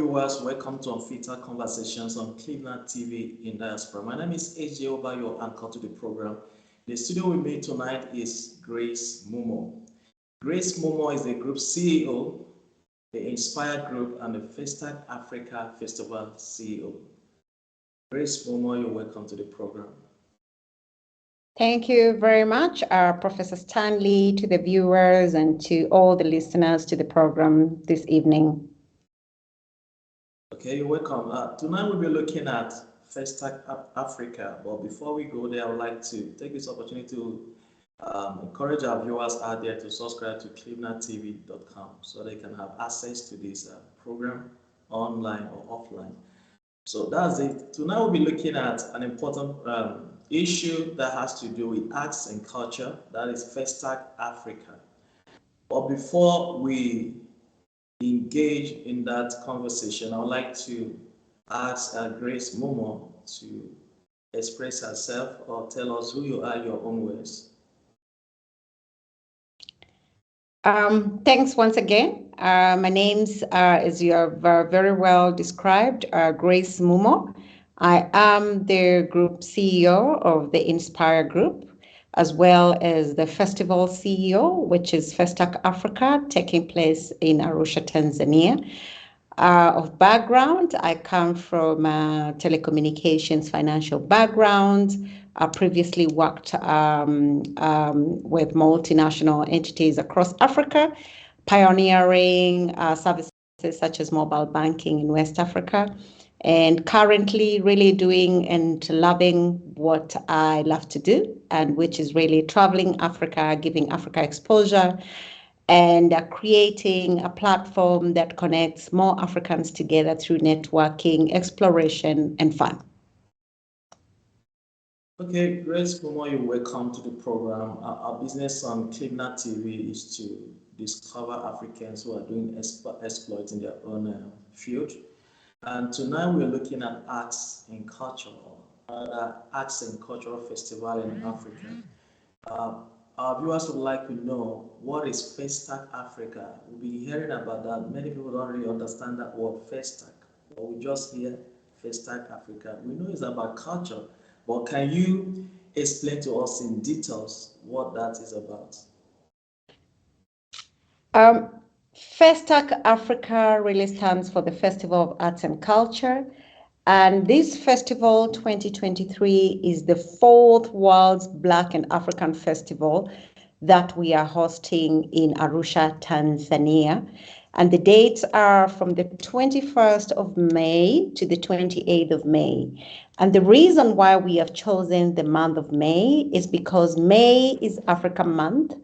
viewers, welcome to Unfiltered Conversations on Cleveland TV in Diaspora. My name is AJ Oba, your anchor to the program. The studio with me tonight is Grace Mumo. Grace Mumo is the group CEO, the Inspire Group, and the FESTAC Africa Festival CEO. Grace Mumo, you're welcome to the program. Thank you very much, Professor Stanley, to the viewers and to all the listeners to the program this evening. Okay, you're welcome. Tonight we'll be looking at FESTAC Africa, but before we go there, I would like to take this opportunity to encourage our viewers out there to subscribe to clevelandtv.com so they can have access to this program online or offline. So that's it. Tonight we'll be looking at an important issue that has to do with arts and culture, that is FESTAC Africa. But before we engage in that conversation, I would like to ask Grace Mumo to express herself or tell us who you are, your own words. Thanks once again. My name's, as you have very well described, Grace Mumo. I am the group CEO of the Inspire Group, as well as the festival CEO, which is FESTAC Africa, taking place in Arusha, Tanzania. Of background, I come from a telecommunications financial background. I previously worked with multinational entities across Africa, pioneering services such as mobile banking in West Africa, and currently really doing and loving what I love to do, and which is really traveling Africa, giving Africa exposure, and creating a platform that connects more Africans together through networking, exploration, and fun. Okay, Grace Mumo, you're welcome to the program. Our business on Cleveland TV is to discover Africans who are doing exploits in their own field. And tonight we're looking at arts and culture, arts and cultural festival in Africa. Our viewers would like to know, what is FESTAC Africa? We'll be hearing about that. Many people don't really understand that word FESTAC, but we just hear FESTAC Africa. We know it's about culture, but can you explain to us in details what that is about? FESTAC Africa really stands for the Festival of Arts and Culture. And this festival 2023 is the fourth World's Black and African Festival that we are hosting in Arusha, Tanzania. And the dates are from the 21st of May to the 28th of May. And the reason why we have chosen the month of May is because May is Africa Month,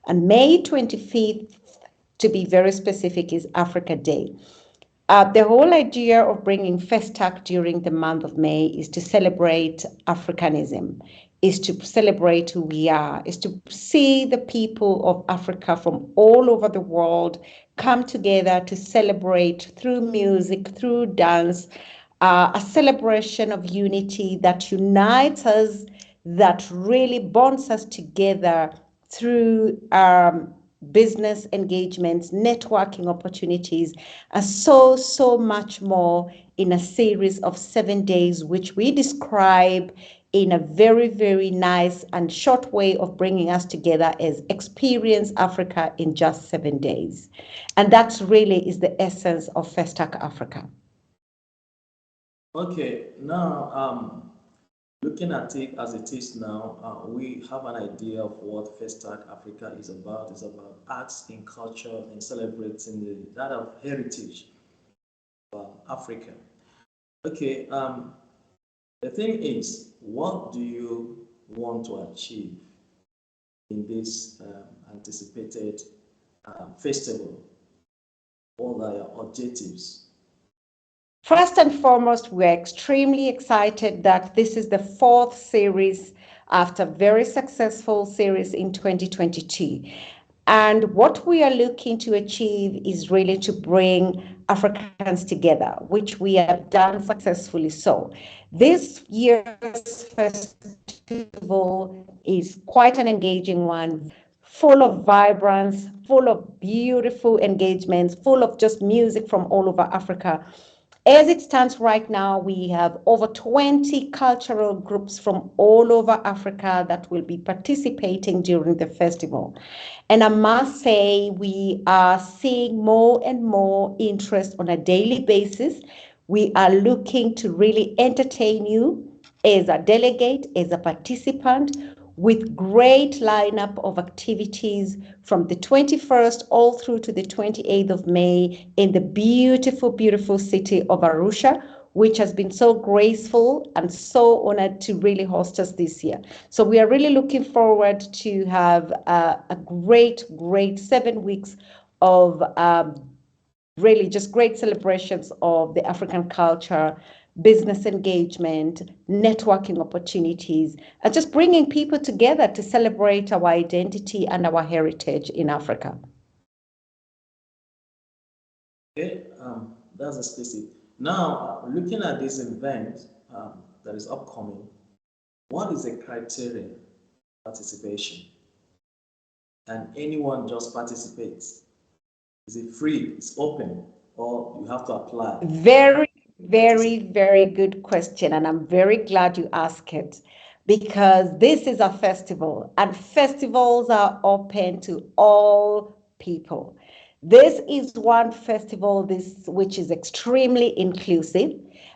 and May 25th, to be very specific, is Africa Day. The whole idea of bringing FESTAC during the month of May is to celebrate Africanism, is to celebrate who we are, is to see the people of Africa from all over the world come together to celebrate through music, through dance, a celebration of unity that unites us, that really bonds us together through business engagements, networking opportunities, and so much more in a series of 7 days, which we describe in a very, very nice and short way of bringing us together as Experience Africa in just 7 days. And that's really is the essence of FESTAC Africa. Okay, now looking at it as it is now, we have an idea of what FESTAC Africa is about. It's about arts and culture and celebrating that of heritage of Africa. Okay, the thing is, what do you want to achieve in this anticipated festival? What are your objectives? First and foremost, we're extremely excited that this is the fourth series after a very successful series in 2022. And what we are looking to achieve is really to bring Africans together, which we have done successfully so. This year's festival is quite an engaging one, full of vibrance, full of beautiful engagements, full of just music from all over Africa. As it stands right now, we have over 20 cultural groups from all over Africa that will be participating during the festival. And I must say, we are seeing more and more interest on a daily basis. We are looking to really entertain you as a delegate, as a participant, with great lineup of activities from the 21st all through to the 28th of May in the beautiful, beautiful city of Arusha, which has been so graceful and so honored to really host us this year. So we are really looking forward to have a great, great 7 weeks of really just great celebrations of the African culture, business engagement, networking opportunities, and just bringing people together to celebrate our identity and our heritage in Africa. Okay, that's explicit. Now, looking at this event that is upcoming, what is the criteria participation? And anyone just participates? Is it free? It's open, or you have to apply? Very, very, very good question. And I'm very glad you asked it because this is a festival and festivals are open to all people. This is one festival which is extremely inclusive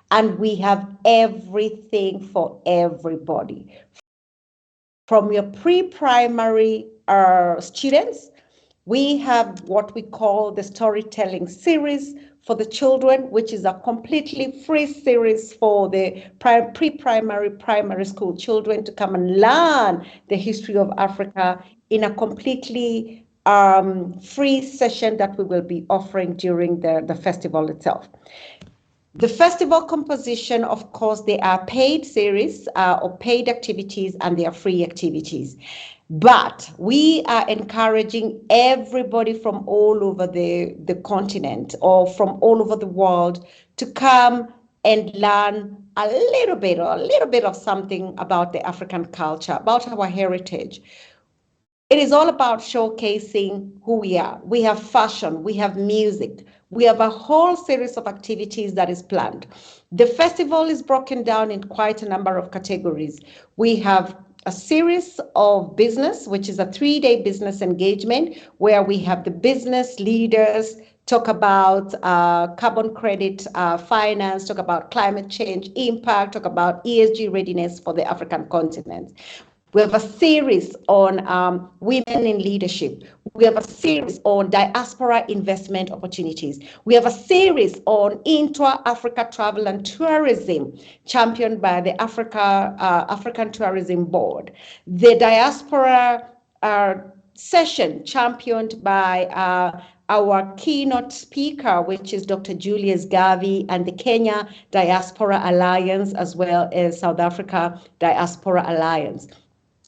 and we have everything for everybody. From your pre-primary students, we have what we call the storytelling series for the children, which is a completely free series for the pre-primary, primary school children to come and learn the history of Africa in a completely free session that we will be offering during the festival itself. The festival composition, of course, they are paid series or paid activities and they are free activities. But we are encouraging everybody from all over the continent or from all over the world to come and learn a little bit of something about the African culture, about our heritage. It is all about showcasing who we are. We have fashion, we have music, we have a whole series of activities that is planned. The festival is broken down in quite a number of categories. We have a series of business, which is a 3-day business engagement, where we have the business leaders talk about carbon credit finance, talk about climate change impact, talk about ESG readiness for the African continent. We have a series on women in leadership. We have a series on diaspora investment opportunities. We have a series on intra-Africa travel and tourism, championed by the African Tourism Board. The diaspora session, championed by our keynote speaker, which is Dr. Julius Gavi, and the Kenya Diaspora Alliance, as well as South Africa Diaspora Alliance.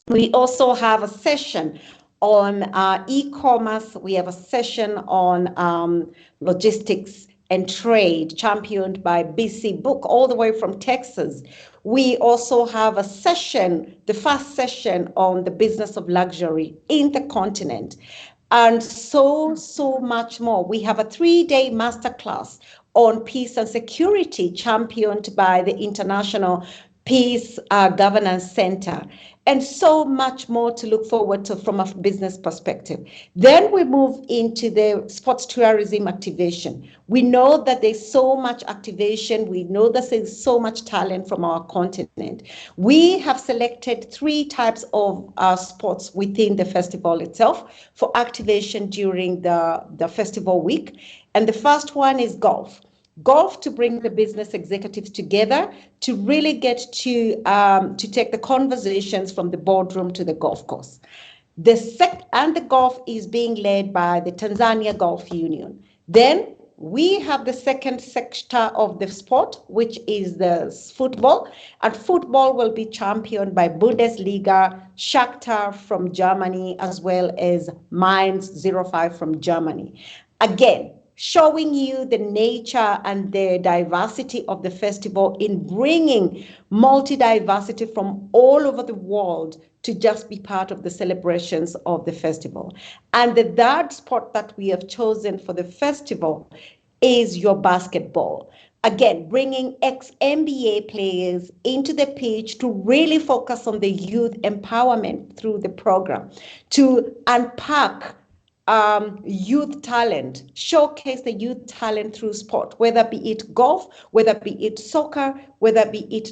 We also have a session on e-commerce. We have a session on logistics and trade, championed by BC Book, all the way from Texas. We also have a session, the first session on the business of luxury in the continent, and so much more. We have a 3-day masterclass on peace and security, championed by the International Peace Governance Center, and so much more to look forward to from a business perspective. Then we move into the sports tourism activation. We know that there's so much activation. We know that there's so much talent from our continent. We have selected 3 types of sports within the festival itself for activation during the festival week. And the first one is golf. Golf to bring the business executives together to really get to take the conversations from the boardroom to the golf course. The golf is being led by the Tanzania Golf Union. Then we have the second sector of the sport, which is the football, and football will be championed by Bundesliga, Shakhtar from Germany, as well as Mainz 05 from Germany. Again, showing you the nature and the diversity of the festival in bringing multi-diversity from all over the world to just be part of the celebrations of the festival. And the third sport that we have chosen for the festival is your basketball. Again, bringing ex-NBA players into the pitch to really focus on the youth empowerment through the program, to unpack youth talent, showcase the youth talent through sport, whether be it golf, whether be it soccer, whether be it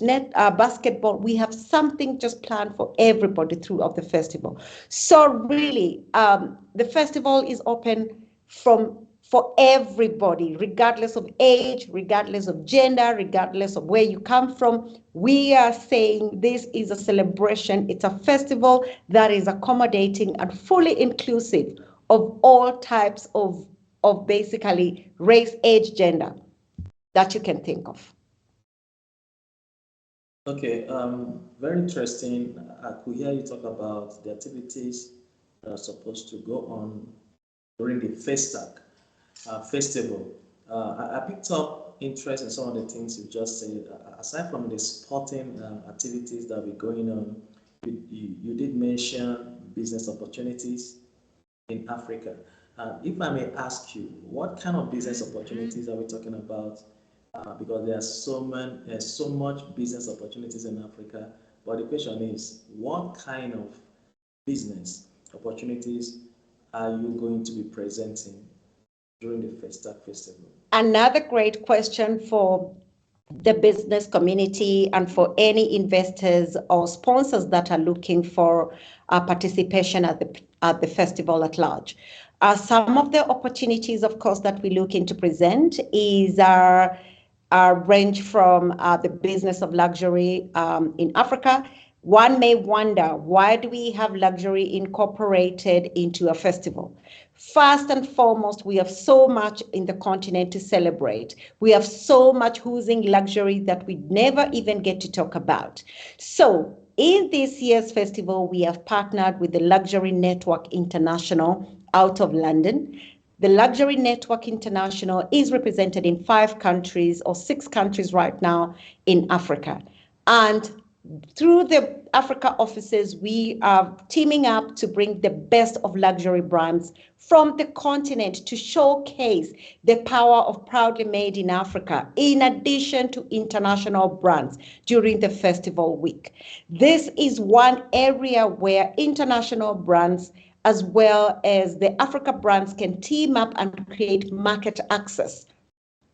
basketball. We have something just planned for everybody throughout the festival. So really, the festival is open for everybody, regardless of age, regardless of gender, regardless of where you come from. We are saying this is a celebration. It's a festival that is accommodating and fully inclusive of all types of basically race, age, gender that you can think of. Okay, very interesting. I could hear you talk about the activities that are supposed to go on during the FESTAC festival. I picked up interest in some of the things you just said. Aside from the sporting activities that will be going on, you did mention business opportunities in Africa. If I may ask you, what kind of business opportunities are we talking about? Because there are so much business opportunities in Africa. But the question is, what kind of business opportunities are you going to be presenting during the FESTAC festival? Another great question for the business community and for any investors or sponsors that are looking for participation at the festival at large. Some of the opportunities, of course, that we look into present is our range from the business of luxury in Africa. One may wonder, why do we have luxury incorporated into a festival? First and foremost, we have so much in the continent to celebrate. We have so much oozing luxury that we never even get to talk about. So in this year's festival, we have partnered with the Luxury Network International out of London. The Luxury Network International is represented in 5 countries or 6 countries right now in Africa. And through the Africa offices, we are teaming up to bring the best of luxury brands from the continent to showcase the power of Proudly Made in Africa, in addition to international brands during the festival week. This is one area where international brands as well as the Africa brands can team up and create market access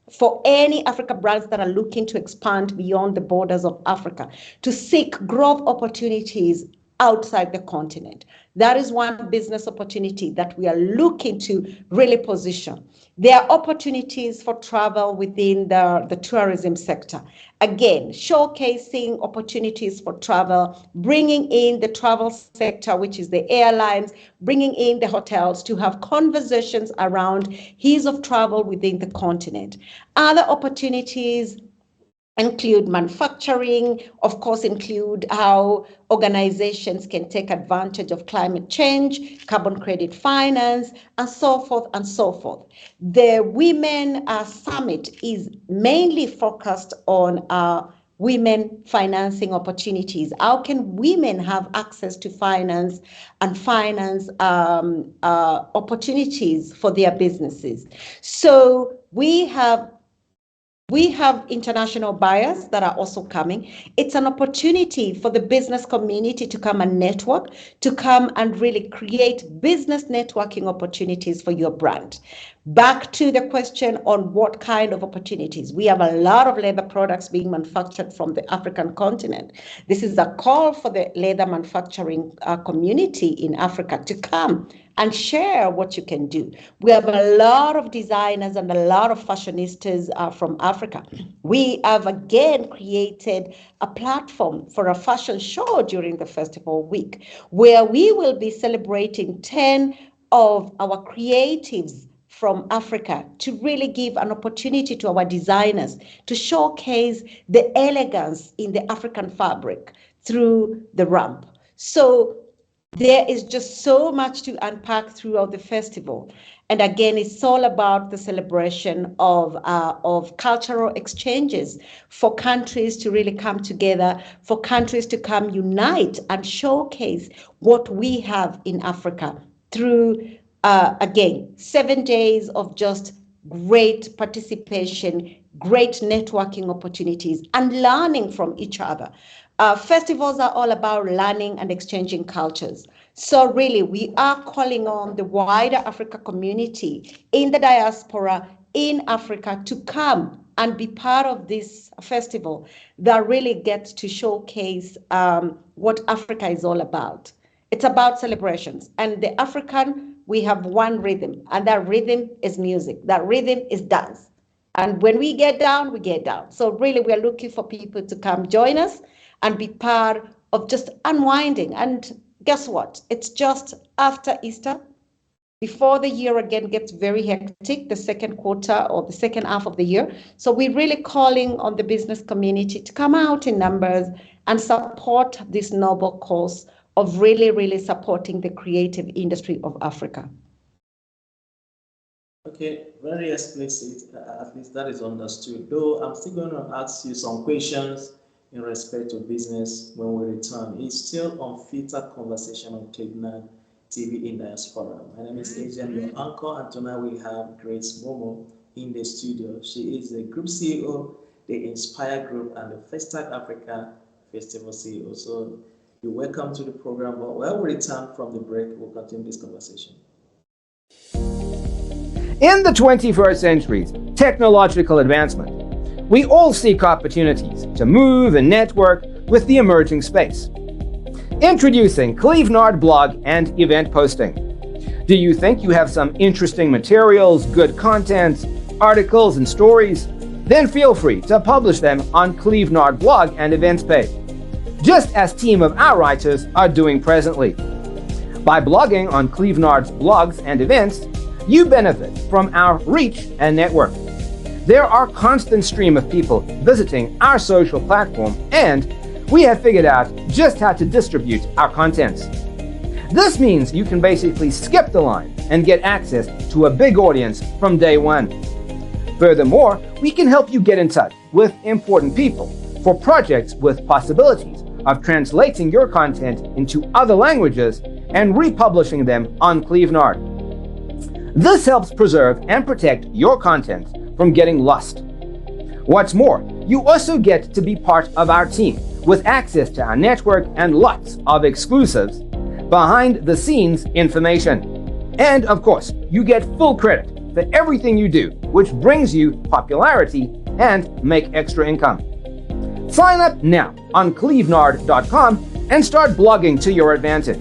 for any Africa brands that are looking to expand beyond the borders of Africa, to seek growth opportunities outside the continent. That is one business opportunity that we are looking to really position. There are opportunities for travel within the tourism sector. Again, showcasing opportunities for travel, bringing in the travel sector, which is the airlines, bringing in the hotels to have conversations around ease of travel within the continent. Other opportunities include manufacturing, of course, include how organizations can take advantage of climate change, carbon credit finance, and so forth and so forth. The Women Summit is mainly focused on women financing opportunities. How can women have access to finance and finance opportunities for their businesses? So we have international buyers that are also coming. It's an opportunity for the business community to come and network, to come and really create business networking opportunities for your brand. Back to the question on what kind of opportunities. We have a lot of leather products being manufactured from the African continent. This is a call for the leather manufacturing community in Africa to come and share what you can do. We have a lot of designers and a lot of fashionistas from Africa. We have again created a platform for a fashion show during the festival week, where we will be celebrating 10 of our creatives from Africa to really give an opportunity to our designers to showcase the elegance in the African fabric through the ramp. So there is just so much to unpack throughout the festival. And again, it's all about the celebration of cultural exchanges for countries to really come together, for countries to come unite and showcase what we have in Africa through, again, 7 days of just great participation, great networking opportunities, and learning from each other. Festivals are all about learning and exchanging cultures. So really, we are calling on the wider Africa community in the diaspora in Africa to come and be part of this festival that really gets to showcase what Africa is all about. It's about celebrations. And the African, we have one rhythm, and that rhythm is music. That rhythm is dance. And when we get down, we get down. So really, we are looking for people to come join us and be part of just unwinding. And guess what? It's just after Easter, before the year again gets very hectic, the second quarter or the second half of the year. So we're really calling on the business community to come out in numbers and support this noble cause of really, really supporting the creative industry of Africa. Okay, very explicit. At least that is understood. Though I'm still going to ask you some questions in respect to business when we return. It's still on Filter Conversation on Cleveland TV in Diaspora. My name is Adrian, your uncle, and tonight we have Grace Momo in the studio. She is the Group CEO, the Inspire Group, and the FESTAC Africa Festival CEO. So you're welcome to the program. But when we return from the break, we'll continue this conversation. In the 21st century's technological advancement, we all seek opportunities to move and network with the emerging space. Introducing Clevenard Blog and Event Posting. Do you think you have some interesting materials, good content, articles, and stories? Then feel free to publish them on Clevenard Blog and Events page, just as team of our writers are doing presently. By blogging on Clevenard's blogs and events, you benefit from our reach and network. There are constant stream of people visiting our social platform, and we have figured out just how to distribute our contents. This means you can basically skip the line and get access to a big audience from day one. Furthermore, we can help you get in touch with important people for projects with possibilities of translating your content into other languages and republishing them on Clevenard. This helps preserve and protect your content from getting lost. What's more, you also get to be part of our team with access to our network and lots of exclusives, behind-the-scenes information. And of course, you get full credit for everything you do, which brings you popularity and make extra income. Sign up now on clevenard.com and start blogging to your advantage.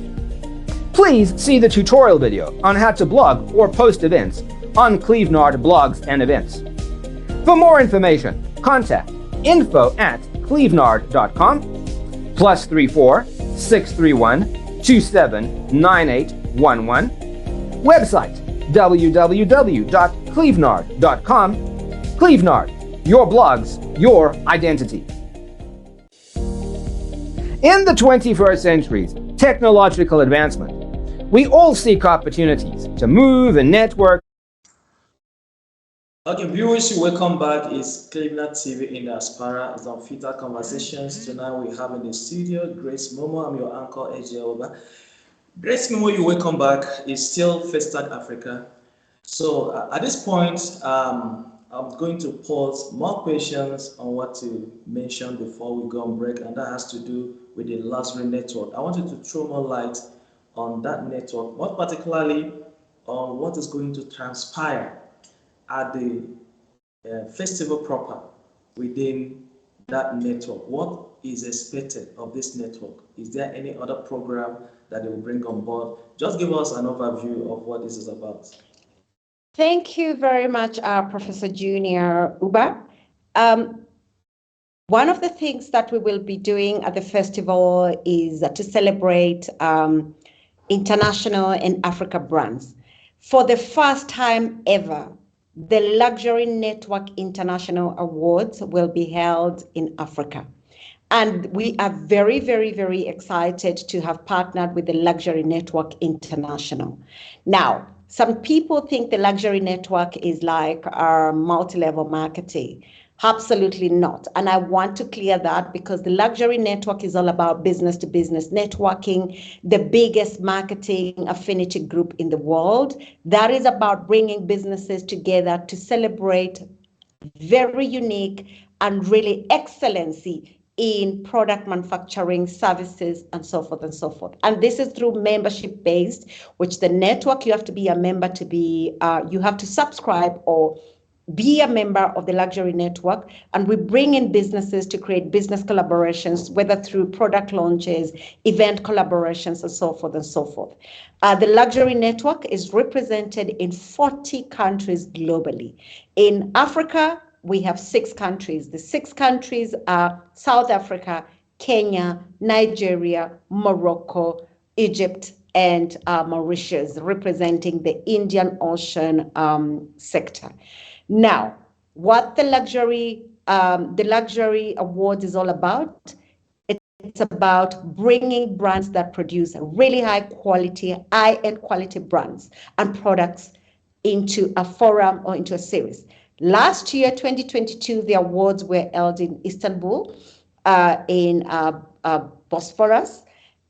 Please see the tutorial video on how to blog or post events on Clevenard Blogs and Events. For more information, contact info@clevenard.com +34 631 279811. Website www.clevenard.com. Clevenard, your blogs, your identity. In the 21st century's technological advancement, we all seek opportunities to move and network. Okay, viewers, welcome back. It's Cleveland TV in Diaspora. It's on Filter Conversations. Tonight we have in the studio Grace Momo. I'm your uncle, AJ Oba. Grace Momo, you welcome back. It's still FESTAC Africa. So at this point, I'm going to pose more questions on what to mention before we go on break, and that has to do with the luxury network. I want you to throw more light on that network, more particularly on what is going to transpire at the festival proper within that network. What is expected of this network? Is there any other program that they will bring on board? Just give us an overview of what this is about. Thank you very much, Professor Junior Uba. One of the things that we will be doing at the festival is to celebrate international and Africa brands. For the first time ever, the Luxury Network International Awards will be held in Africa. And we are very, very, very excited to have partnered with the Luxury Network International. Now, some people think the Luxury Network is like our multi-level marketing. Absolutely not. And I want to clear that, because the Luxury Network is all about business-to-business networking, the biggest marketing affinity group in the world. That is about bringing businesses together to celebrate very unique, and really excellency in product manufacturing, services, and so forth and so forth. And this is through membership based, which the network, you have to be a member to be, you have to subscribe or be a member of the luxury network, and we bring in businesses to create business collaborations, whether through product launches, event collaborations, and so forth and so forth. The luxury network is represented in 40 countries globally. In Africa, we have 6 countries. The 6 countries are South Africa, Kenya, Nigeria, Morocco, Egypt, and Mauritius, representing the Indian Ocean sector. Now, what the luxury awards is all about, it's about bringing brands that produce really high-end quality brands and products into a forum or into a series. Last year, 2022, the awards were held in Istanbul, in Bosphorus,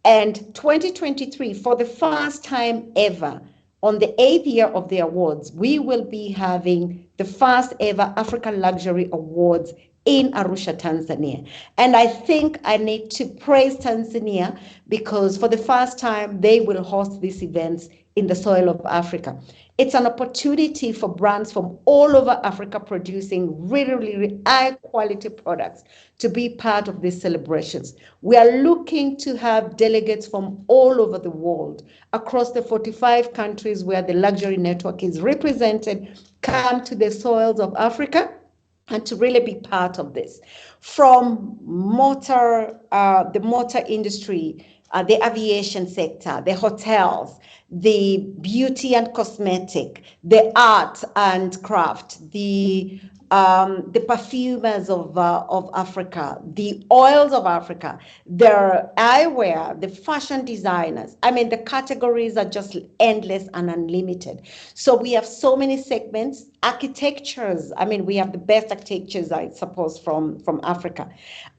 and 2023, for the first time ever, on the 8th year of the awards, we will be having the first ever African Luxury Awards in Arusha, Tanzania. And I think I need to praise Tanzania because for the first time, they will host these events in the soil of Africa. It's an opportunity for brands from all over Africa producing really high quality products to be part of these celebrations. We are looking to have delegates from all over the world, across the 45 countries where the luxury network is represented, come to the soils of Africa and to really be part of this. From the motor industry, the aviation sector, the hotels, the beauty and cosmetic, the art and craft, the perfumers of Africa, the oils of Africa, the eyewear, the fashion designers. I mean, the categories are just endless and unlimited. So we have so many segments. Architectures, I mean, we have the best architectures, I suppose, from Africa.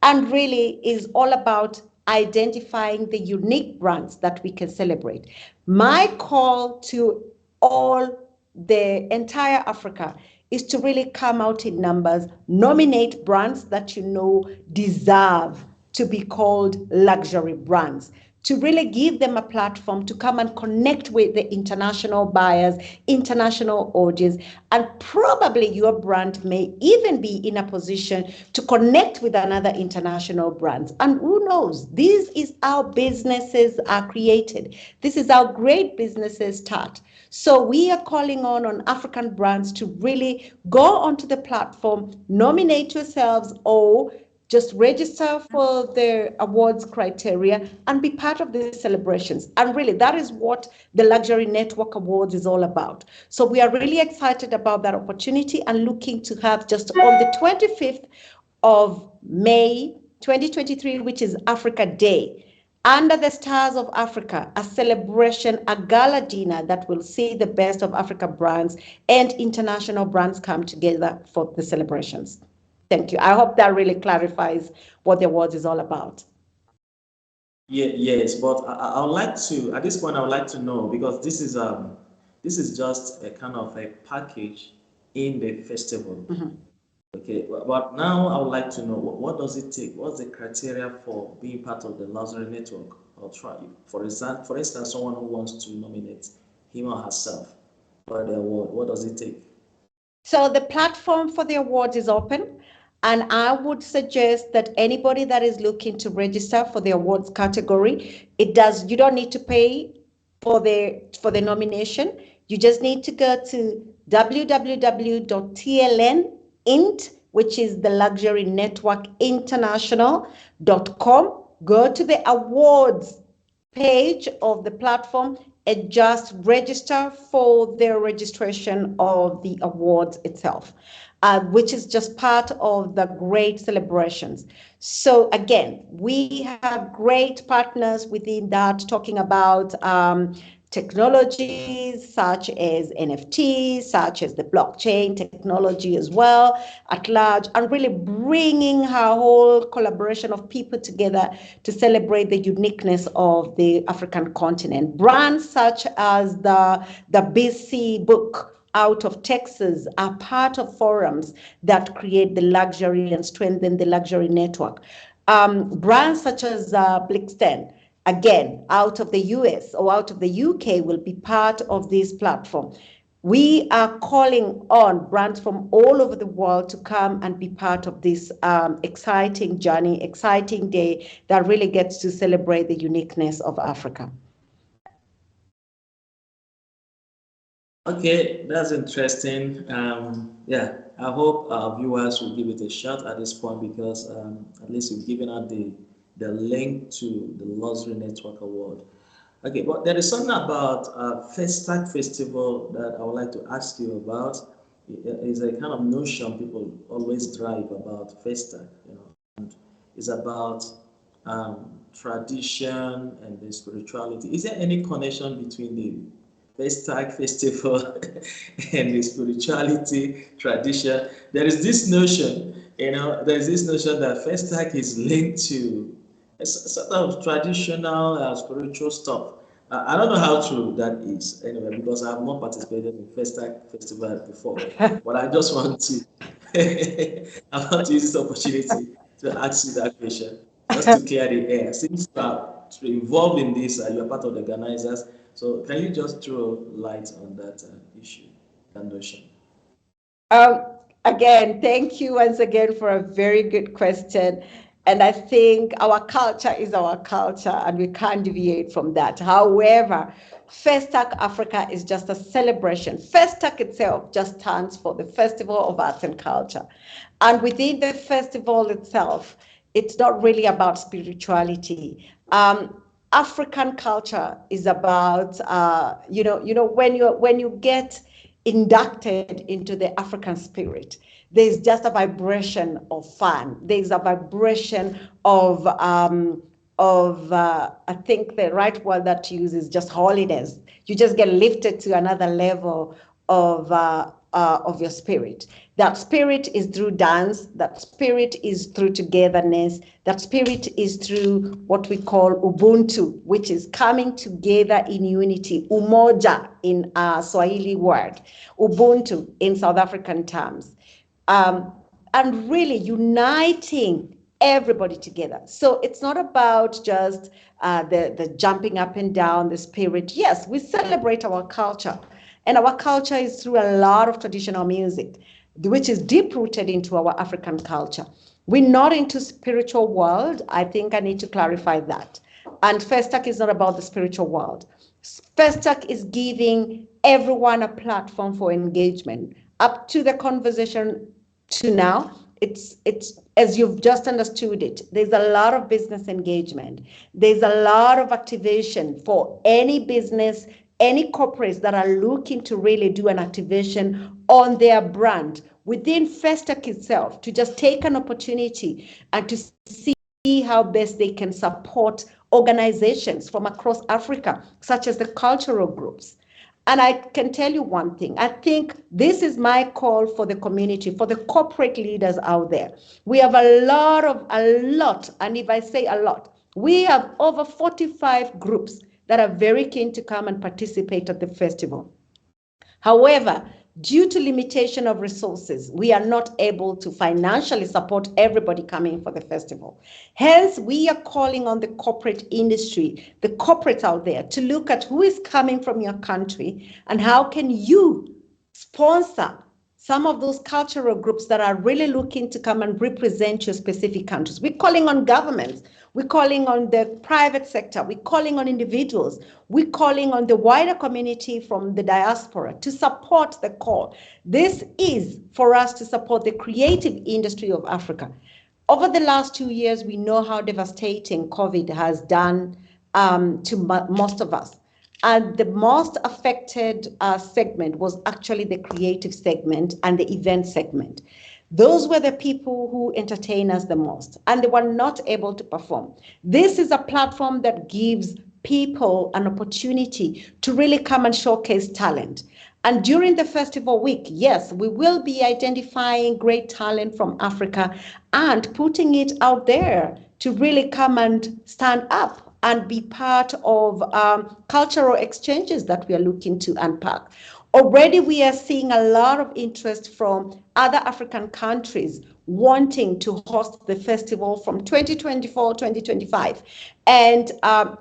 And really is all about identifying the unique brands that we can celebrate. My call to the entire Africa is to really come out in numbers, nominate brands that you know deserve to be called luxury brands, to really give them a platform to come and connect with the international buyers, international audience, and probably your brand may even be in a position to connect with another international brand. And who knows, this is how businesses are created. This is how great businesses start. So we are calling on African brands to really go onto the platform, nominate yourselves, or just register for the awards criteria and be part of the celebrations. And really, that is what the Luxury Network Awards is all about. So we are really excited about that opportunity and looking to have just on the 25th of May, 2023, which is Africa Day, under the Stars of Africa, a celebration, a gala dinner that will see the best of Africa brands and international brands come together for the celebrations. Thank you. I hope that really clarifies what the awards is all about. Yeah, yes, but I would like to, at this point, I would like to know, because this is just a kind of a package in the festival. Mm-hmm. Okay, but now I would like to know what does it take? What's the criteria for being part of the luxury network? Or try, for instance, someone who wants to nominate him or herself for the award, what does it take? So the platform for the awards is open, and I would suggest that anybody that is looking to register for the awards category, you don't need to pay for the nomination. You just need to go to www.tlnint, which is the Luxury Network International.com. Go to the awards page of the platform and just register for the registration of the awards itself, which is just part of the great celebrations. So again, we have great partners within that, talking about technologies such as NFTs, such as the blockchain technology as well at large, and really bringing our whole collaboration of people together to celebrate the uniqueness of the African continent. Brands such as the BC book out of Texas are part of forums that create the luxury and strengthen the luxury network. Brands such as Blixten, again, out of the US or out of the UK, will be part of this platform. We are calling on brands from all over the world to come and be part of this exciting journey, exciting day that really gets to celebrate the uniqueness of Africa. Okay, that's interesting. Yeah, I hope our viewers will give it a shot at this point because at least you've given out the link to the Luxury Network Award. Okay, but there is something about FESTAC Festival that I would like to ask you about. It's a kind of notion people always drive about FESTAC, and it's about tradition and the spirituality. Is there any connection between the FESTAC Festival and the spirituality tradition? There is this notion, that FESTAC is linked to a sort of traditional spiritual stuff. I don't know how true that is anyway because I have not participated in FESTAC festival before, but I just want to I want to use this opportunity to ask you that question just to clear the air. Since you are involved in this, you are part of the organizers. So can you just throw light on that issue, that notion? Again, thank you once again for a very good question. And I think our culture is our culture and we can't deviate from that. However, FESTAC Africa is just a celebration. FESTAC itself just stands for the Festival of Arts and Culture. And within the festival itself, it's not really about spirituality. African culture is about, when you get inducted into the African spirit, there's just a vibration of fun. There's a vibration of I think the right word that to use is just holiness. You just get lifted to another level of your spirit. That spirit is through dance. That spirit is through togetherness. That spirit is through what we call Ubuntu, which is coming together in unity. Umoja in our Swahili word. Ubuntu in South African terms. And really uniting everybody together. So it's not about just the jumping up and down, the spirit. Yes, we celebrate our culture. And our culture is through a lot of traditional music, which is deep rooted into our African culture. We're not into spiritual world. I think I need to clarify that. And FESTAC is not about the spiritual world. FESTAC is giving everyone a platform for engagement. Up to the conversation to now, it's as you've just understood it, there's a lot of business engagement. There's a lot of activation for any business, any corporates that are looking to really do an activation on their brand within FESTAC itself, to just take an opportunity and to see how best they can support organizations from across Africa, such as the cultural groups. And I can tell you one thing, I think this is my call for the community, for the corporate leaders out there. We have a lot, and if I say a lot, we have over 45 groups that are very keen to come and participate at the festival. However, due to limitation of resources, we are not able to financially support everybody coming for the festival. Hence, we are calling on the corporate industry, the corporates out there, to look at who is coming from your country and how can you sponsor some of those cultural groups that are really looking to come and represent your specific countries. We're calling on governments. We're calling on the private sector. We're calling on individuals. We're calling on the wider community from the diaspora to support the call. This is for us to support the creative industry of Africa. Over the last 2 years, we know how devastating COVID has done to most of us. And the most affected segment was actually the creative segment and the event segment. Those were the people who entertain us the most, and they were not able to perform. This is a platform that gives people an opportunity to really come and showcase talent. And during the festival week, yes, we will be identifying great talent from Africa and putting it out there to really come and stand up and be part of cultural exchanges that we are looking to unpack. Already we are seeing a lot of interest from other African countries wanting to host the festival from 2024, 2025. And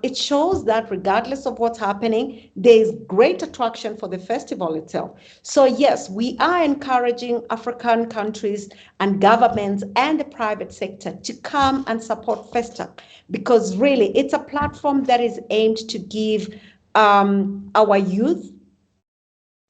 it shows that regardless of what's happening, there is great attraction for the festival itself. So yes, we are encouraging African countries and governments and the private sector to come and support FESTAC, because really it's a platform that is aimed to give our youth,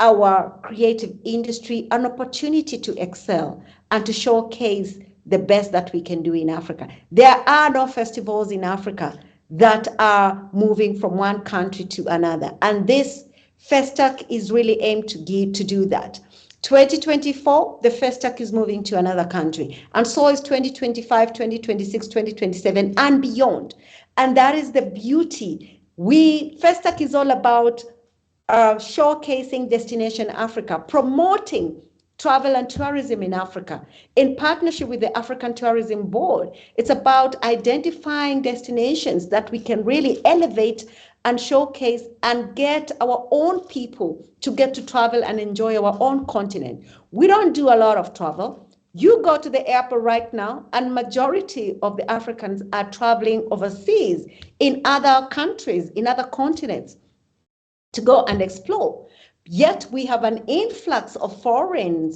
our creative industry, an opportunity to excel and to showcase the best that we can do in Africa. There are no festivals in Africa that are moving from one country to another, and this FESTAC is really aimed to do that. 2024, the FESTAC is moving to another country, and so is 2025, 2026, 2027, and beyond. And that is the beauty. FESTAC is all about showcasing Destination Africa, promoting travel and tourism in Africa in partnership with the African Tourism Board. It's about identifying destinations that we can really elevate and showcase and get our own people to get to travel and enjoy our own continent. We don't do a lot of travel. You go to the airport right now, and majority of the Africans are traveling overseas in other countries, in other continents, to go and explore. Yet we have an influx of foreign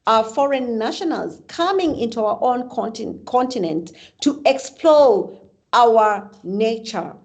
nationals coming into our own continent to explore our nature,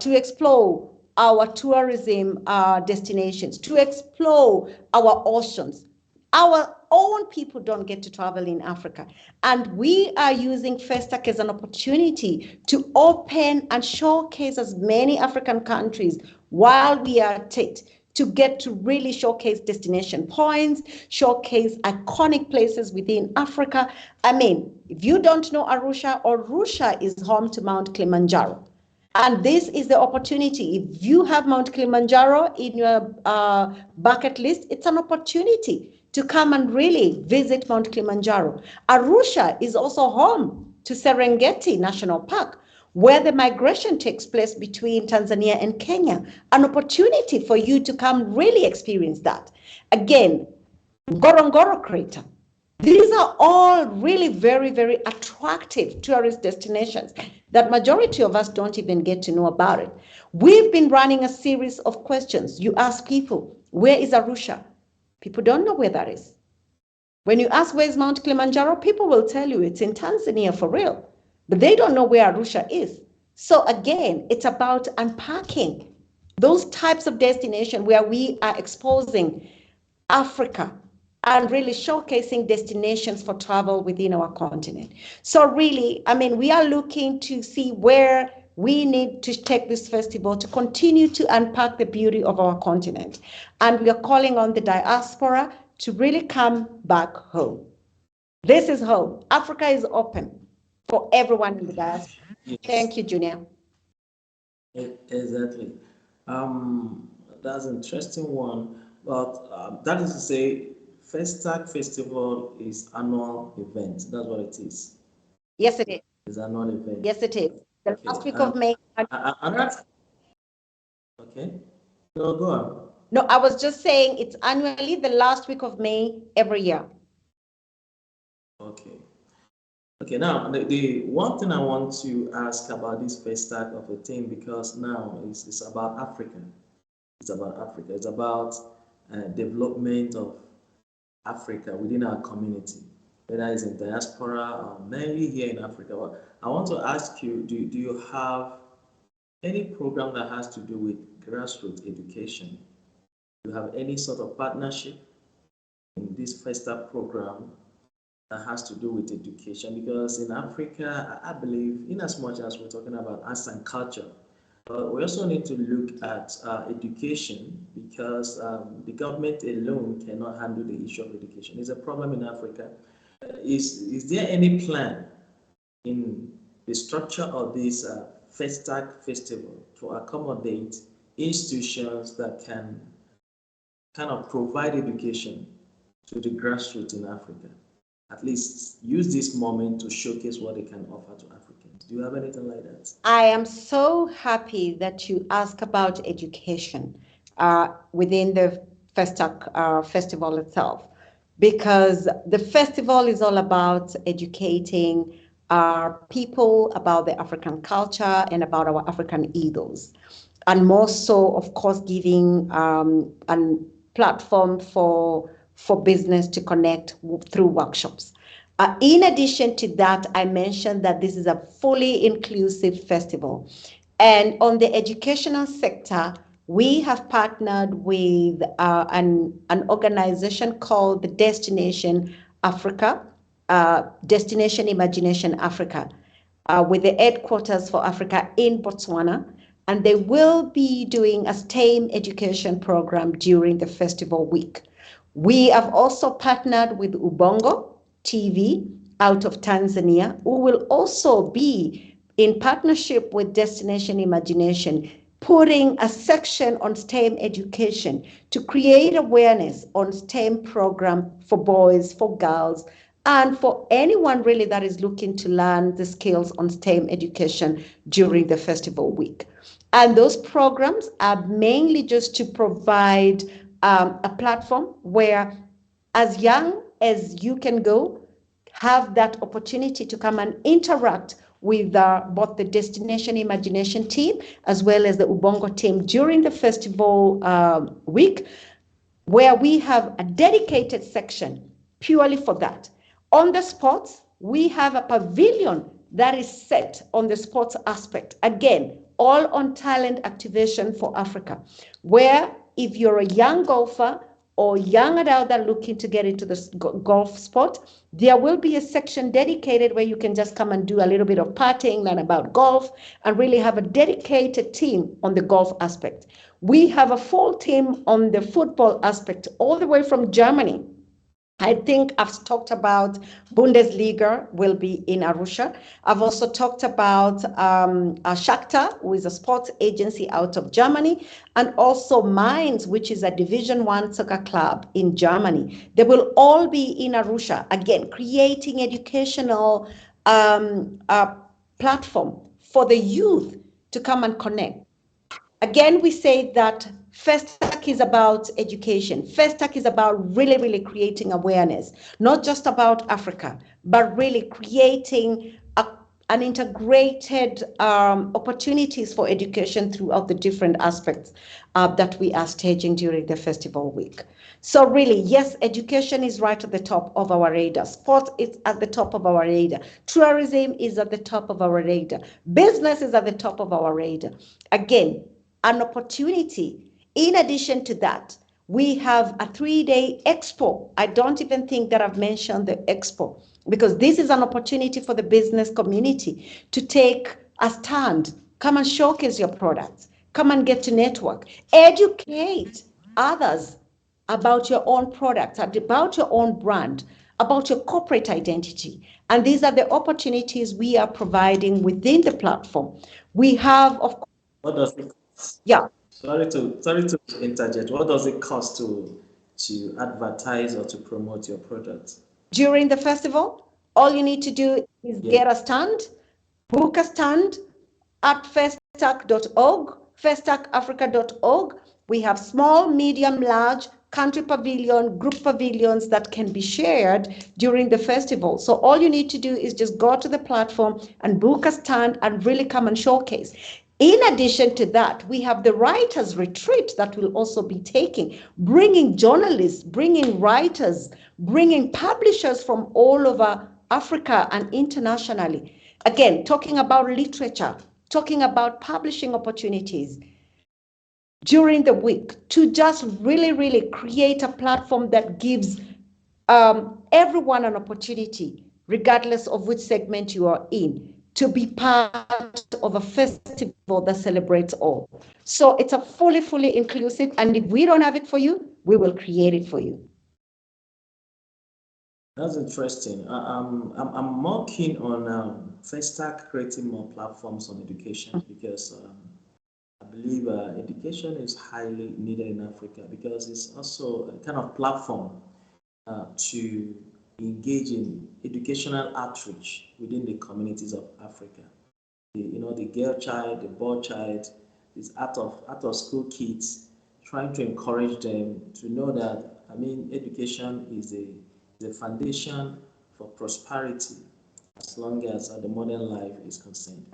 to explore our tourism destinations, to explore our oceans. Our own people don't get to travel in Africa. And we are using FESTAC as an opportunity to open and showcase as many African countries while we are at it, to get to really showcase destination points, showcase iconic places within Africa. I mean, if you don't know Arusha is home to Mount Kilimanjaro. And this is the opportunity. If you have Mount Kilimanjaro in your bucket list, it's an opportunity to come and really visit Mount Kilimanjaro. Arusha is also home to Serengeti National Park, where the migration takes place between Tanzania and Kenya. An opportunity for you to come really experience that. Again, Ngorongoro Crater. These are all really very, very attractive tourist destinations that majority of us don't even get to know about it. We've been running a series of questions. You ask people, where is Arusha? People don't know where that is. When you ask where is Mount Kilimanjaro, people will tell you it's in Tanzania for real, but they don't know where Arusha is. So again, it's about unpacking those types of destinations where we are exposing Africa and really showcasing destinations for travel within our continent. So really, I mean, we are looking to see where we need to take this festival to continue to unpack the beauty of our continent. And we are calling on the diaspora to really come back home. This is home. Africa is open for everyone in the diaspora. Yes. Thank you, Junior. Exactly. That's an interesting one. But that is to say, FESTAC Festival is annual event. That's what it is. Yes, it is. It's an annual event. Yes, it is. The Okay. last week of May. And that's okay. No, go on. No, I was just saying it's annually the last week of May every year. Okay. Okay, now the one thing I want to ask about this FESTAC of a thing, because now it's about Africa. It's about Africa. It's about development of Africa within our community, whether it's in diaspora or mainly here in Africa. But I want to ask you, do you have any program that has to do with grassroots education? Do you have any sort of partnership in this FESTAC program that has to do with education? Because in Africa, I believe, in as much as we're talking about arts and culture, we also need to look at education, because the government alone cannot handle the issue of education. It's a problem in Africa. Is there any plan in the structure of this FESTAC festival to accommodate institutions that can kind of provide education to the grassroots in Africa? At least use this moment to showcase what they can offer to Africans. Do you have anything like that? I am so happy that you ask about education within the FESTAC festival itself, because the festival is all about educating our people about the African culture and about our African ethos, and more so, of course, giving a platform for business to connect through workshops. In addition to that, I mentioned that this is a fully inclusive festival. And on the educational sector, we have partnered with an organization called the Destination Africa, Destination Imagination Africa, with the headquarters for Africa in Botswana. And they will be doing a STEM education program during the festival week. We have also partnered with Ubongo TV out of Tanzania, who will also be in partnership with Destination Imagination, putting a section on STEM education to create awareness on STEM program for boys, for girls, and for anyone really that is looking to learn the skills on STEM education during the festival week. And those programs are mainly just to provide a platform where, as young as you can go, have that opportunity to come and interact with both the Destination Imagination team as well as the Ubongo team during the festival week, where we have a dedicated section purely for that. On the sports, we have a pavilion that is set on the sports aspect. Again, all on talent activation for Africa, where if you're a young golfer or young adult that are looking to get into the golf sport, there will be a section dedicated where you can just come and do a little bit of partying, learn about golf, and really have a dedicated team on the golf aspect. We have a full team on the football aspect, all the way from Germany. I think I've talked about Bundesliga will be in Arusha. I've also talked about Shakhtar, who is a sports agency out of Germany, and also Mainz, which is a Division 1 soccer club in Germany. They will all be in Arusha, again, creating educational platform for the youth to come and connect. Again, we say that FESTAC is about education. FESTAC is about really, really creating awareness, not just about Africa, but really creating an integrated opportunities for education throughout the different aspects that we are staging during the festival week. So really, yes, education is right at the top of our radar. Sport is at the top of our radar. Tourism is at the top of our radar. Business is at the top of our radar. Again, an opportunity. In addition to that, we have a 3-day expo. I don't even think that I've mentioned the expo, because this is an opportunity for the business community to take a stand, come and showcase your products, come and get to network, educate others about your own products, about your own brand, about your corporate identity. And these are the opportunities we are providing within the platform. We have, of course, What does it cost? yeah. Sorry to interject. What does it cost to advertise or to promote your product? During the festival, all you need to do is Yeah. get a stand, book a stand at festac.org, festacafrica.org. We have small, medium, large country pavilion, group pavilions that can be shared during the festival. So all you need to do is just go to the platform and book a stand and really come and showcase. In addition to that, we have the writers retreat that will also be taking, bringing journalists, bringing writers, bringing publishers from all over Africa and internationally. Again, talking about literature, talking about publishing opportunities during the week, to just really, really create a platform that gives everyone an opportunity, regardless of which segment you are in, to be part of a festival that celebrates all. So it's a fully inclusive, and if we don't have it for you, we will create it for you. That's interesting. I'm more keen on FESTAC creating more platforms on education, because I believe education is highly needed in Africa, because it's also a kind of platform to engage in educational outreach within the communities of Africa. The girl child, the boy child, these out of school kids trying to encourage them to know that, education is the foundation for prosperity as long as the modern life is concerned.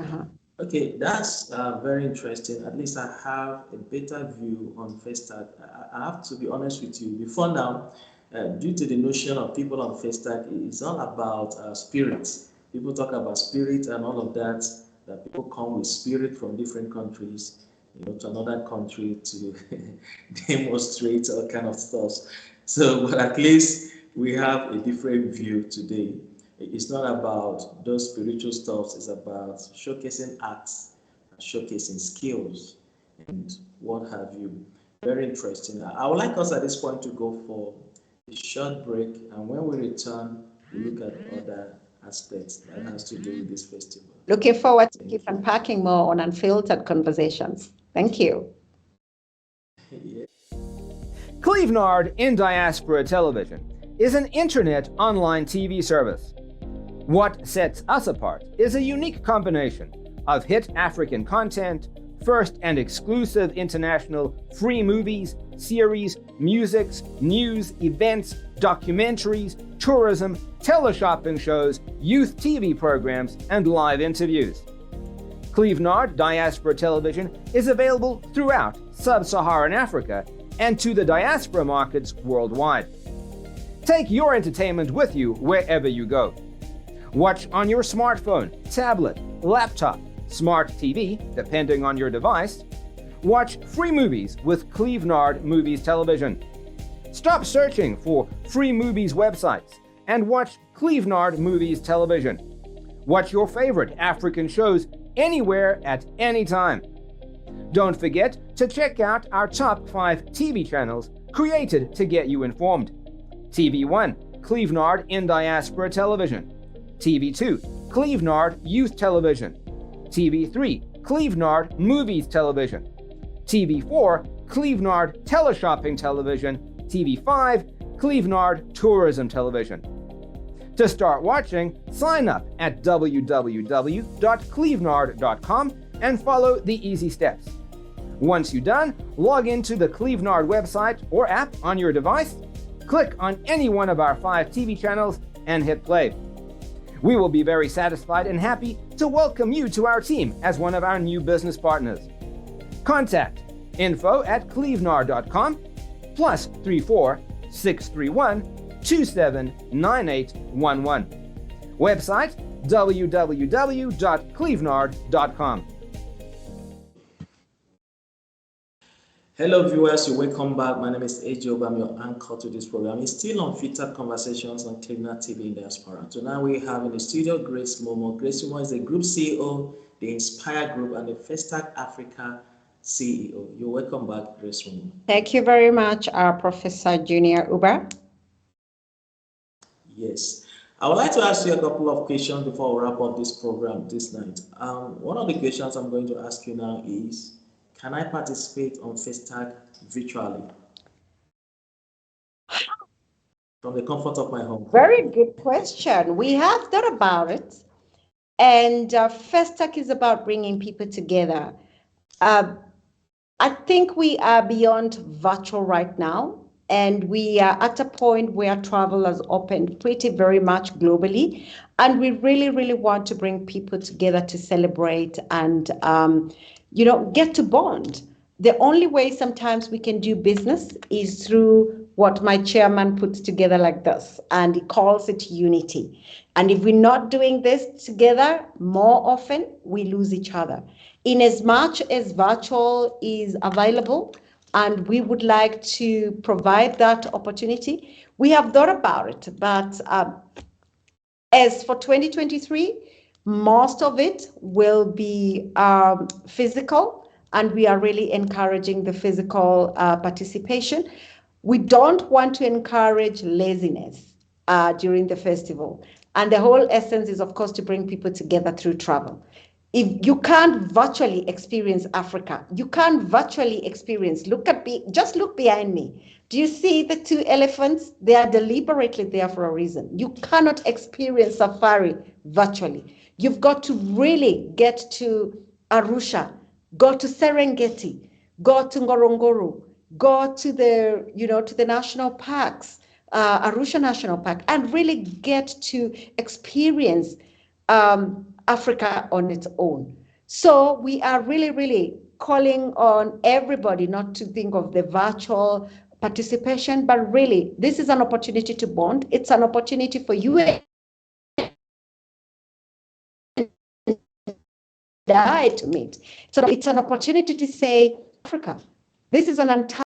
Okay, that's very interesting. At least I have a better view on FESTAC. I have to be honest with you. Before now, due to the notion of people on FESTAC, it's all about spirit. People talk about spirit and all of that, that people come with spirit from different countries, to another country to demonstrate all kind of stuff. So, but at least we have a different view today. It's not about those spiritual stuff, it's about showcasing arts, showcasing skills, and what have you. Very interesting. I would like us at this point to go for a short break, and when we return, we look at other aspects that has to do with this festival. Looking forward to keep unpacking more on Unfiltered Conversations. Thank you. Yeah. Clevenard in Diaspora Television is an internet online TV service. What sets us apart is a unique combination of hit African content, first and exclusive international free movies, series, musics, news, events, documentaries, tourism, teleshopping shows, youth TV programs, and live interviews. Clevenard Diaspora Television is available throughout sub-Saharan Africa and to the diaspora markets worldwide. Take your entertainment with you wherever you go. Watch on your smartphone, tablet, laptop, smart TV, depending on your device. Watch free movies with Clevenard Movies Television. Stop searching for free movies websites and watch Clevenard Movies Television. Watch your favorite African shows anywhere at any time. Don't forget to check out our top 5 TV channels created to get you informed. TV1, Clevenard in Diaspora Television. TV2, Clevenard Youth Television. TV3, Clevenard Movies Television. TV4, Clevenard Teleshopping Television. TV5, Clevenard Tourism Television. To start watching, sign up at www.clevenard.com and follow the easy steps. Once you're done, log into the Clevenard website or app on your device, click on any one of our 5 TV channels, and hit play. We will be very satisfied and happy to welcome you to our team as one of our new business partners. Contact info@clevenard.com +34 631 279811. Website www.clevenard.com. Hello viewers, you're welcome back. My name is Ejob. I'm your anchor to this program. It's still on Unfiltered Conversations on Clevenard TV in Diaspora. Tonight we have in the studio Grace Momo. Grace Momo is the Group CEO, the Inspire Group, and the FESTAC Africa CEO. You're welcome back, Grace Momo. Thank you very much, Professor Junior Uber. Yes. I would like to ask you a couple of questions before we wrap up this program this night. One of the questions I'm going to ask you now is, can I participate on FESTAC virtually from the comfort of my home? Very good question. We have thought about it, and FESTAC is about bringing people together. I think we are beyond virtual right now, and we are at a point where travel has opened pretty very much globally, and we really, really want to bring people together to celebrate and get to bond. The only way sometimes we can do business is through what my chairman puts together like this, and he calls it unity. And if we're not doing this together more often, we lose each other. In as much as virtual is available, and we would like to provide that opportunity, we have thought about it. But as for 2023, most of it will be physical, and we are really encouraging the physical participation. We don't want to encourage laziness during the festival. And the whole essence is, of course, to bring people together through travel. If you can't virtually experience Africa, you can't virtually experience, just look behind me. Do you see the 2 elephants? They are deliberately there for a reason. You cannot experience safari virtually. You've got to really get to Arusha, go to Serengeti, go to Ngorongoro, go to the, to the national parks, Arusha National Park, and really get to experience Africa on its own. So we are really, really calling on everybody not to think of the virtual participation, but really, this is an opportunity to bond. It's an opportunity for you and I to meet. So it's an opportunity to say, Africa, this is an entire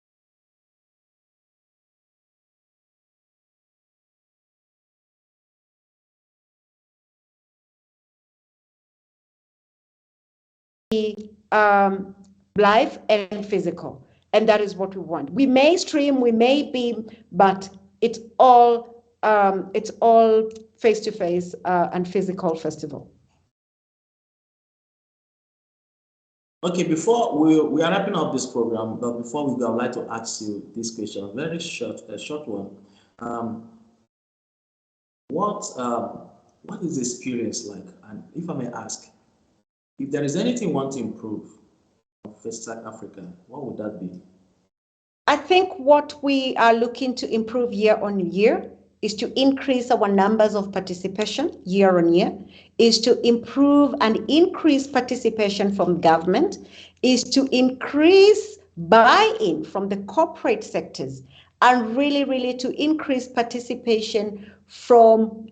live and physical, and that is what we want. We may stream, we may beam, but it's all face to face and physical festival. Okay, before we are wrapping up this program, but before we go, I'd like to ask you this question, a short one. What is the experience like? And if I may ask, if there is anything you want to improve on FESTAC Africa, what would that be? I think what we are looking to improve year on year is to increase our numbers of participation year on year, is to improve and increase participation from government, is to increase buy-in from the corporate sectors, and really, really to increase participation from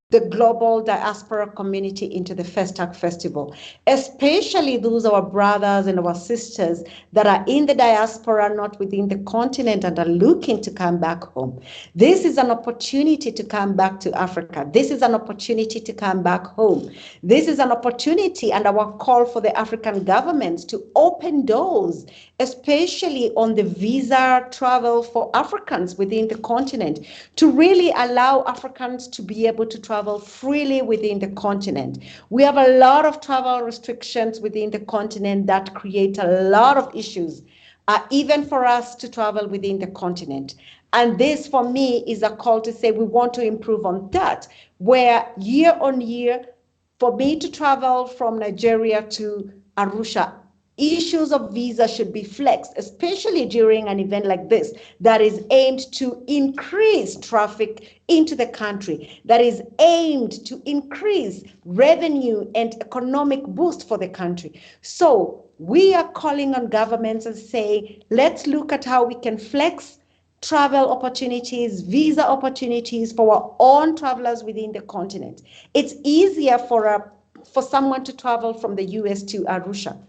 the global diaspora community into the FESTAC Festival, especially those our brothers and our sisters that are in the diaspora, not within the continent, and are looking to come back home. This is an opportunity to come back to Africa. This is an opportunity to come back home. This is an opportunity and our call for the African governments to open doors, especially on the visa travel for Africans within the continent, to really allow Africans to be able to travel freely within the continent. We have a lot of travel restrictions within the continent that create a lot of issues, even for us to travel within the continent. And this, for me, is a call to say we want to improve on that, where year on year, for me to travel from Nigeria to Arusha, issues of visa should be flexed, especially during an event like this that is aimed to increase traffic into the country, that is aimed to increase revenue and economic boost for the country. So we are calling on governments and saying, let's look at how we can flex travel opportunities, visa opportunities for our own travelers within the continent. It's easier for someone to travel from the US to Arusha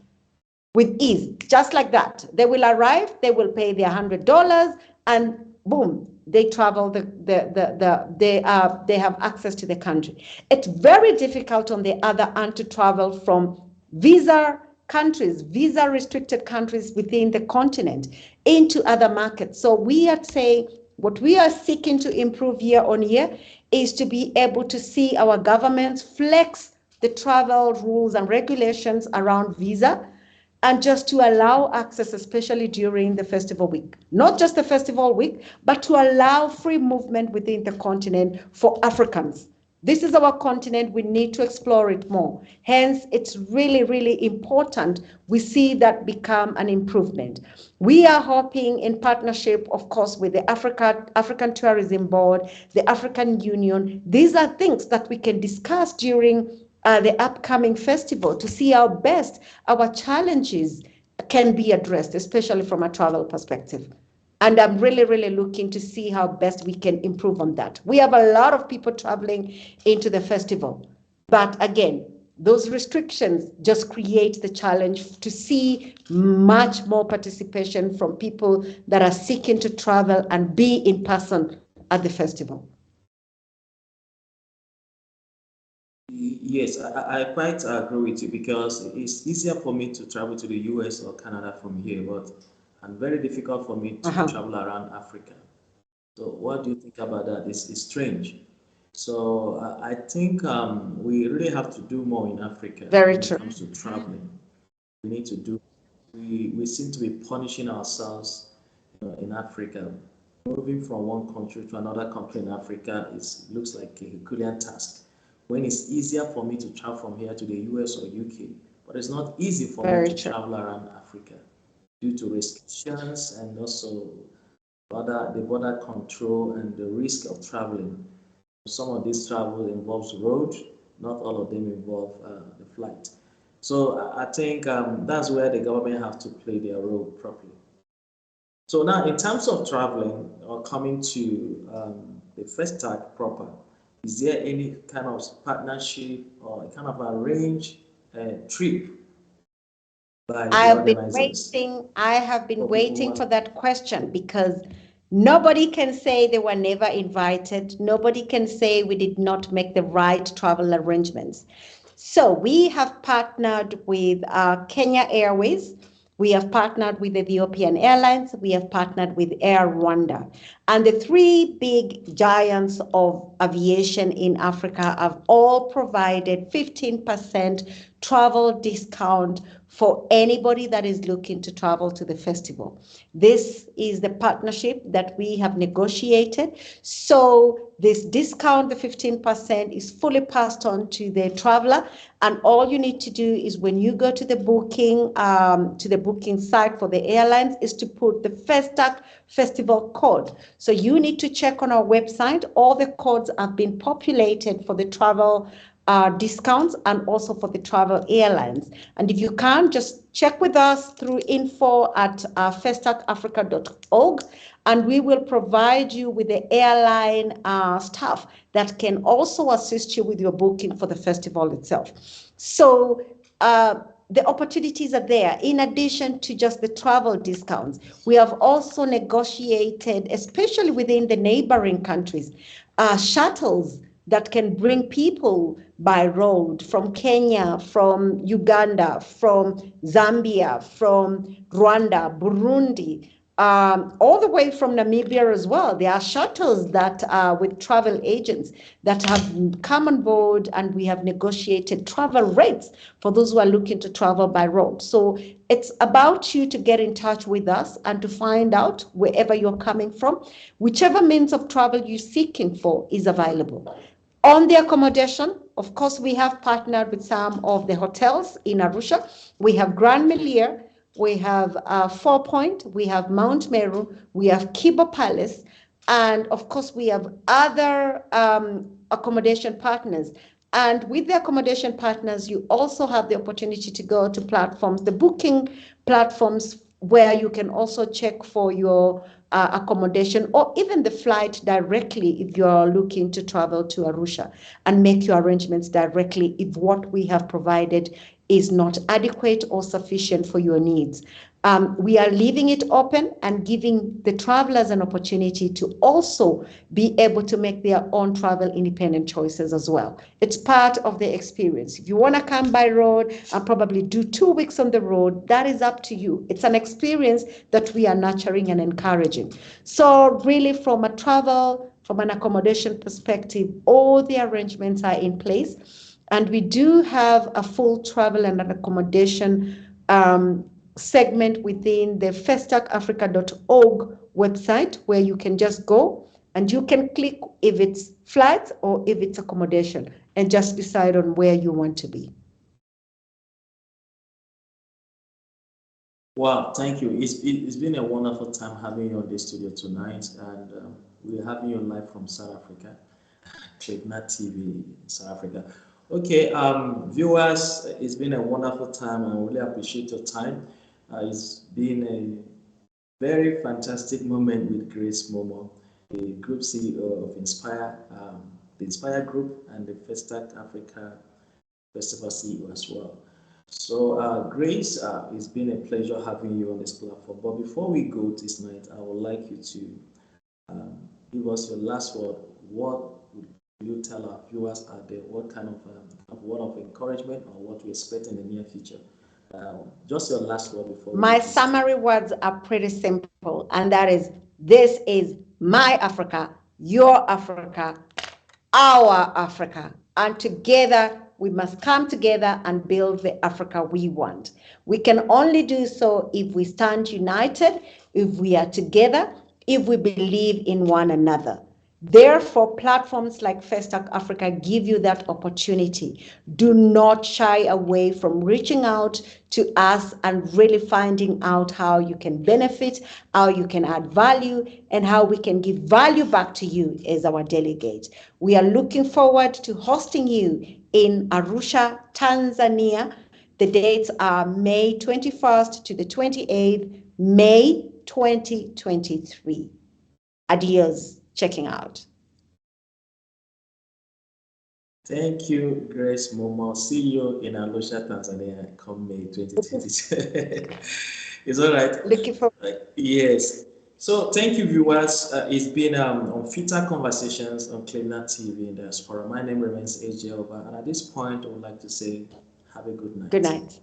with ease, just like that. They will arrive, they will pay their $100, and boom, they travel. They have access to the country. It's very difficult on the other hand to travel from visa countries, visa restricted countries within the continent into other markets. So we are saying what we are seeking to improve year on year is to be able to see our governments flex the travel rules and regulations around visa, and just to allow access, especially during the festival week. Not just the festival week, but to allow free movement within the continent for Africans. This is our continent, we need to explore it more. Hence, it's really, really important we see that become an improvement. We are hoping in partnership, of course, with the African Tourism Board, the African Union. These are things that we can discuss during the upcoming festival to see how best our challenges can be addressed, especially from a travel perspective. And I'm really, really looking to see how best we can improve on that. We have a lot of people traveling into the festival. But again, those restrictions just create the challenge to see much more participation from people that are seeking to travel and be in person at the festival. Yes, I quite agree with you, because it's easier for me to travel to the US or Canada from here, but and very difficult for me to travel around Africa. So what do you think about that? It's strange. So I think we really have to do more in Africa Very when true. it comes to traveling. We need to do. We seem to be punishing ourselves, in Africa. Moving from one country to another country in Africa looks like a Herculean task, when it's easier for me to travel from here to the US or UK, but it's not easy for me to travel around Africa. due to restrictions and also the border control and the risk of traveling. Some of this travel involves road, not all of them involve the flight. So I think that's where the government have to play their role properly. So now, in terms of traveling or coming to the FESTAC proper, is there any kind of partnership or kind of arranged trip by I the have been organizers waiting, I have been for people who waiting for are? that question because nobody can say they were never invited. Nobody can say we did not make the right travel arrangements. So we have partnered with Kenya Airways. We have partnered with Ethiopian Airlines. We have partnered with Air Rwanda. And the three big giants of aviation in Africa have all provided 15% travel discount for anybody that is looking to travel to the festival. This is the partnership that we have negotiated. So this discount, the 15%, is fully passed on to the traveler. And all you need to do is when you go to the booking site for the airlines is to put the FESTAC festival code. So you need to check on our website. All the codes have been populated for the travel discounts and also for the travel airlines. And if you can't, just check with us through info@festacafrica.org, and we will provide you with the airline staff that can also assist you with your booking for the festival itself. So the opportunities are there. In addition to just the travel discounts, we have also negotiated, especially within the neighboring countries, shuttles that can bring people by road from Kenya, from Uganda, from Zambia, from Rwanda, Burundi, all the way from Namibia as well. There are shuttles that are with travel agents that have come on board, and we have negotiated travel rates for those who are looking to travel by road. So it's about you to get in touch with us and to find out wherever you're coming from, whichever means of travel you're seeking for is available. On the accommodation, of course, we have partnered with some of the hotels in Arusha. We have Grand Melier, we have Four Point, we have Mount Meru, we have Kibo Palace, and of course, we have other accommodation partners. And with the accommodation partners, you also have the opportunity to go to platforms, the booking platforms, where you can also check for your accommodation or even the flight directly if you're looking to travel to Arusha, and make your arrangements directly if what we have provided is not adequate or sufficient for your needs. We are leaving it open and giving the travelers an opportunity to also be able to make their own travel independent choices as well. It's part of the experience. If you want to come by road and probably do 2 weeks on the road, that is up to you. It's an experience that we are nurturing and encouraging. So really, from a travel, from an accommodation perspective, all the arrangements are in place. And we do have a full travel and an accommodation segment within the festacafrica.org website, where you can just go and you can click if it's flights or if it's accommodation, and just decide on where you want to be. Wow, thank you. It's been a wonderful time having you on the studio tonight, and we're having you live from South Africa, Clipnat TV, South Africa. Okay, viewers, it's been a wonderful time. I really appreciate your time. It's been a very fantastic moment with Grace Momo, the Group CEO of Inspire, the Inspire Group, and the FESTAC Africa Festival CEO as well. So, Grace, it's been a pleasure having you on this platform. But before we go this night, I would like you to give us your last word. What would you tell our viewers out there? What kind of word of encouragement or what we expect in the near future? Just your last word before. My summary words are pretty simple, and that is: this is my Africa, your Africa, our Africa, and together we must come together and build the Africa we want. We can only do so if we stand united, if we are together, if we believe in one another. Therefore, platforms like FESTAC Africa give you that opportunity. Do not shy away from reaching out to us and really finding out how you can benefit, how you can add value, and how we can give value back to you as our delegate. We are looking forward to hosting you in Arusha, Tanzania. The dates are May 21st to the 28th, May 2023. Adios, checking out. Thank you, Grace Momo. See you in Arusha, Tanzania, come May 2022. It's all right. Looking for Yes. So thank you, viewers. It's been on FETA Conversations on Cleveland TV in Diaspora. My name remains AJ Oba, and at this point, I would like to say, have a good night. Good night.